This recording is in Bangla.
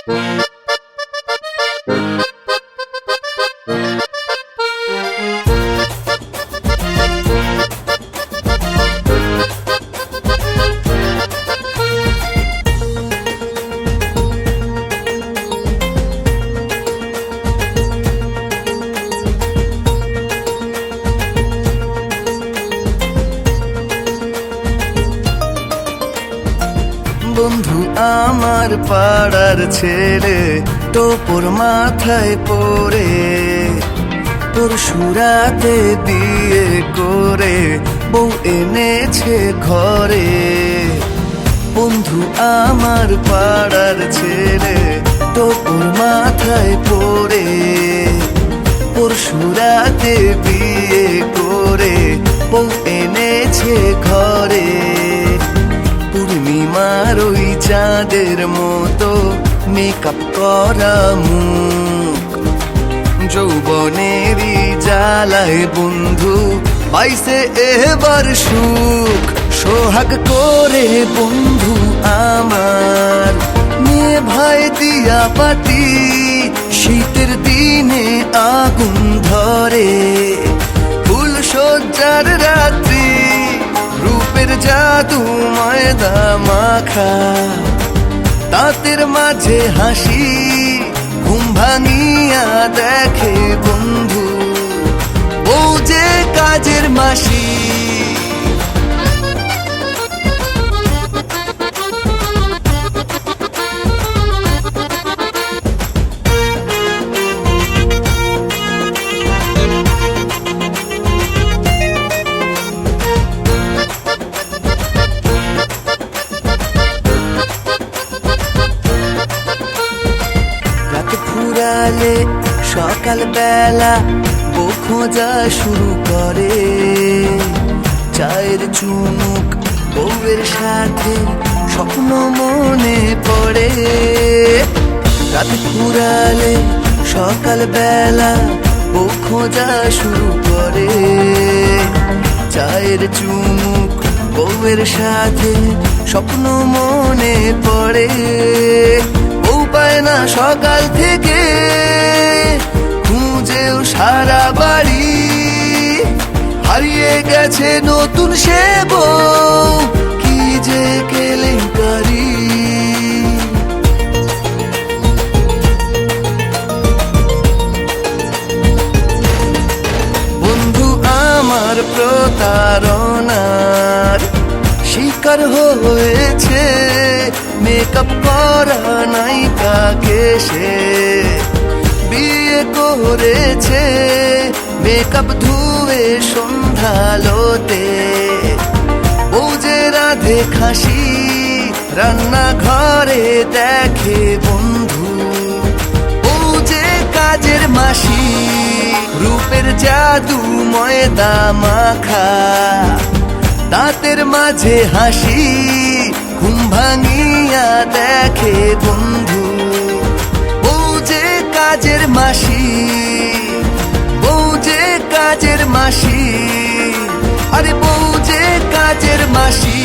বন্ধু আমার পাড়ার ছেলে, টোপর মাথায় পরে পরশুরাতে বিয়ে করে বউ এনেছে ঘরে। বন্ধু আমার পাড়ার ছেলে, টোপর মাথায় পরে পরশুরাতে বিয়ে করে বউ এনেছে ঘরে। পূর্ণিমার ওই চাঁদের মতো মেকআপ করা মুখ, যৌবনেরই জ্বালায় বন্ধু পাইছে এবার সুখ। সোহাগ করে বন্ধু আমার নিয়ে ভাই দিয়া পাতি, শীতের দিনে আগুন ধরে ফুল সজ্জার রাত্রি, রূপের জাদু ময়দা মাখা, দাঁতের মাঝে হাসি ঘুম ভাঙিয়া দেখে বন্ধু বউ যে কাজের মাসি। ফুরালে সকাল বেলা ও খোঁজা শুরু করে, চায়ের চুমুক বউয়ের সাথে স্বপ্ন মনে পড়ে। রাত ফুরালে সকাল বেলা ও খোঁজা শুরু করে, চায়ের চুমুক বউয়ের সাথে স্বপ্ন মনে পড়ে। বউ পায় না সকাল থেকে খুঁজেও সারা বাড়ি, হারিয়ে গেছে নতুন সে বউ, কি যে কেলেঙ্কারি। বন্ধু আমার প্রতারণার শিকার হয়েছে, মেকআপ করা নায়িকাকে সে বিয়ে করেছে। মেকআপ ধুয়ে সন্ধ্যালোতে বউ যে রাধে খাসি, রান্নাঘরে দেখে বন্ধু বউ যে কাজের মাসি, রূপের জাদু ময়দা মাখা, দাঁতের মাঝে হাসি ঘুম ভাঙিয়া দেখে বন্ধু বউ যে কাজের মাসি, বউ যে কাজের মাসি, আরে বউ যে কাজের মাসি।